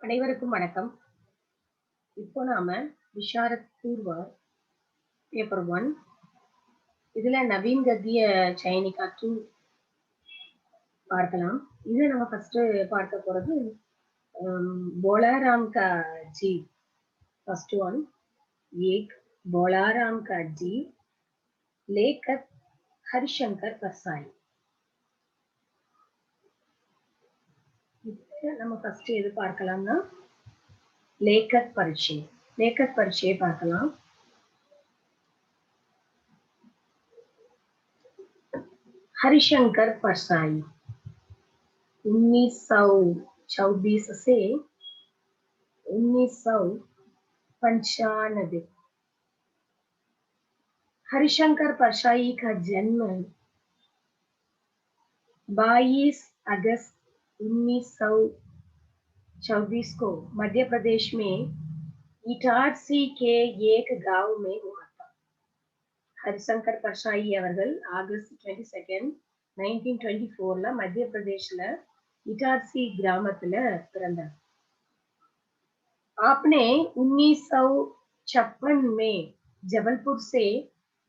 அனைவருக்கும் வணக்கம். இப்போ நாம விஷாரத் பூர்வ பேப்பர் 1 இதுல நவீன் கத்திய சைனிகா 2 பார்க்கலாம். இதுல நம்ம ஃபர்ஸ்ட் பார்க்க போறது बोलाराम का जी फर्स्ट वन एक बोलाराम का जी लेखक हरिशंकर परसाई. நம்ம ஃபர்ஸ்ட் எது பார்க்கலாம்னா लेखक परिचय பார்க்கலாம். हरिशंकर परसाई 1924 से 1995। हरिशंकर परसाई का जन्म 22 अगस्त 1924 को मध्य प्रदेश में इटारसी के एक गांव में हुआ था. हरिशंकर परसाई அவர்கள் ஆகஸ்ட் 22 1924ல மத்திய பிரதேஷ்ல इटारसी ग्रामத்துல பிறந்தார். आपने 1956 में जबलपुर से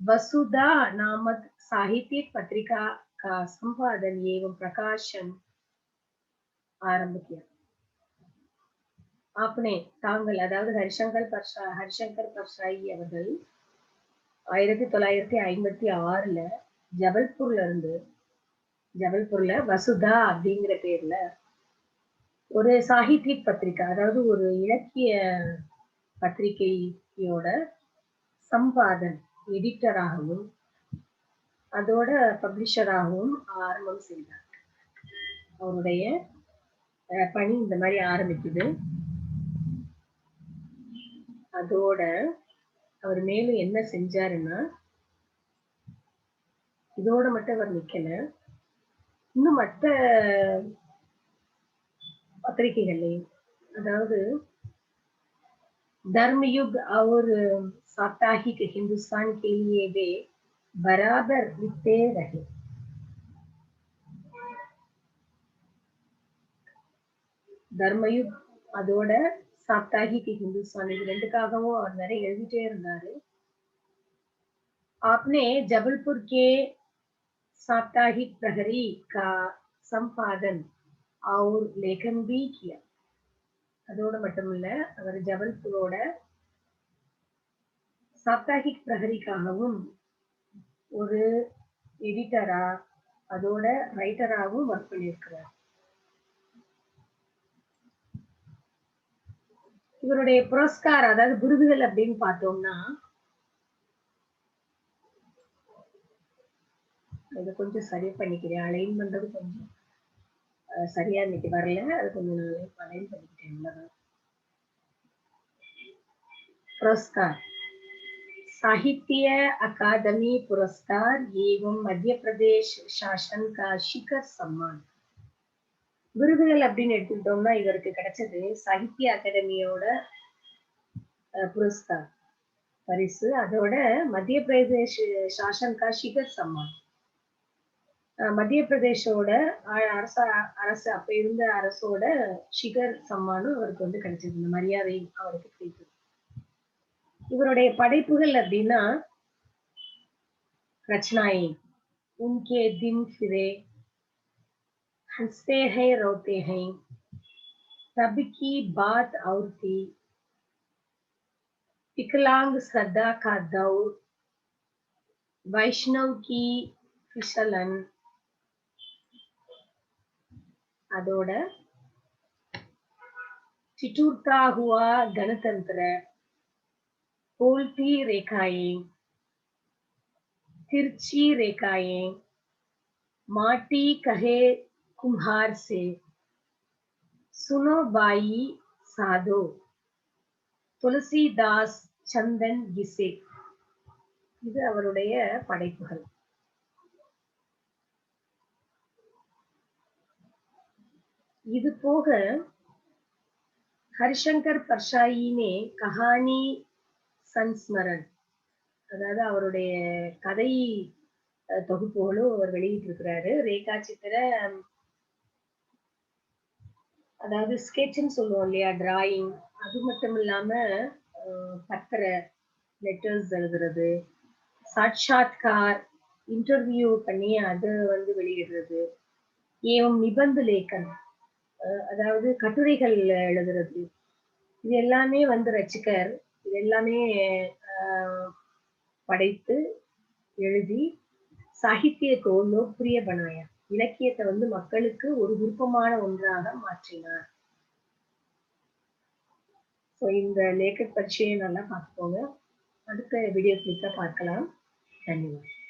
वसुधा नामक साहित्यिक पत्रिका का संपादन एवं प्रकाशन आरंभ किया. आपने தாங்கள் அதாவது ஹரிசங்கர் பர்சாய் அவர்கள் 1956ல ஜபல்பூர்ல வசுதா அப்படிங்கிற பேர்ல ஒரு சாகித்ய பத்திரிகை, அதாவது ஒரு இலக்கிய பத்திரிகையோட சம்பாதன் எடிட்டராகவும் அதோட பப்ளிஷராகவும் ஆரம்பம் செய்தார். அவருடைய பணி இந்த மாதிரி ஆரம்பிக்குது. அதோட அவர் மேலும் என்ன செஞ்சாருன்னா, இதோட மட்டும் அவர் நிக்கல, இன்னும் மற்ற பத்திரிகைகள்லையும், அதாவது धर्मयुग और साप्ताहिक हिंदुस्तान के लिए वे बराबर लिखते रहे. धर्मयुग அதோட साप्ताहिक हिंदुस्तान இது ரெண்டுக்காகவும் அவர் நிறைய எழுதிட்டே இருந்தாரு. आपने जबलपुर के साप्ताहिक प्रहरी का संपादन और लेखन भी किया. அதோட மட்டுமில்ல, அவர் ஜபல்பூரோட சாப்தாகிக் பிரகரிக்காகவும் ஒரு எடிட்டரா அதோட ரைட்டராகவும் ஒர்க் பண்ணியிருக்கிறார். இவருடைய புரஸ்கார், அதாவது விருதுகள் அப்படின்னு பார்த்தோம்னா, இதை கொஞ்சம் சரி பண்ணிக்கிறேன், அலைன் பண்றது கொஞ்சம் சரியா இன்னைக்கு வரல, அது கொஞ்சம் அலைன் பண்ணிக்கிட்டேன். पुरस्कार साहित्य अकादमी पुरस्कार एवं मध्य प्रदेश शासन का शिखर सम्मान. விருதுகள் அப்படின்னு எடுத்துக்கிட்டோம்னா இவருக்கு கிடைச்சது சாகித்ய அகாடமியோட புரஸ்கார் பரிசு, அதோட மத்திய பிரதேஷ் சாசன் கா ஷிகர் சம்மான், மத்திய பிரதேஷோட அரசு அப்ப இருந்த அரசோட ஷிகர் சம்மானும் அவருக்கு வந்து கிடைச்சது. இந்த மரியாதை அவருக்கு கிடைத்தது. இவருடைய படைப்புகள் அப்படின்னா रचनाएं उनके दिन फिरे, हंसते हैं रोते हैं, तब की बात और थी, विकलांग श्रद्धा का दौर, वैष्णव की फिसलन, அதோட ठिठुरता हुआ गणतंत्र, बोलती रेखाएं, तिरछी रेखाएं, माटी कहे कुम्हार से, सुनो बाई साधो, துளசிதாஸ் சந்தன் கிசே, இது அவருடைய படைப்புகள். இது போக हरिशंकर परसाई ने कहानी संस्मरण, அதாவது அவருடைய கதை தொகுப்புகளும் அவர் வெளியிட்டிருக்கிறாரு. ரேகா சித்திர அதாவது ஸ்கெட்ச்ன்னு சொல்லுவோம் இல்லையா? டிராயிங். அது மட்டும் இல்லாம பத்திர லெட்டர்ஸ் எழுதுறது, சாட்சாத்கார், இன்டர்வியூ பண்ணி அத வெளியிடுறது. ஏவம் நிபந்த லேக்கன். அதாவது கட்டுரைகள் எழுதுறது. இது எல்லாமே ரசிகர். இது எல்லாமே அ படைத்து, எழுதி, சாகித்ய को लोकप्रिय बनाया. இலக்கியத்த மக்களுக்கு ஒரு விருப்பமான ஒன்றாக மாற்றினார். ஸோ இந்த லேखक பற்றியே நல்லா பார்த்துக்கோங்க. அடுத்த வீடியோ கிளிப்ல பார்க்கலாம். தன்யவாத்.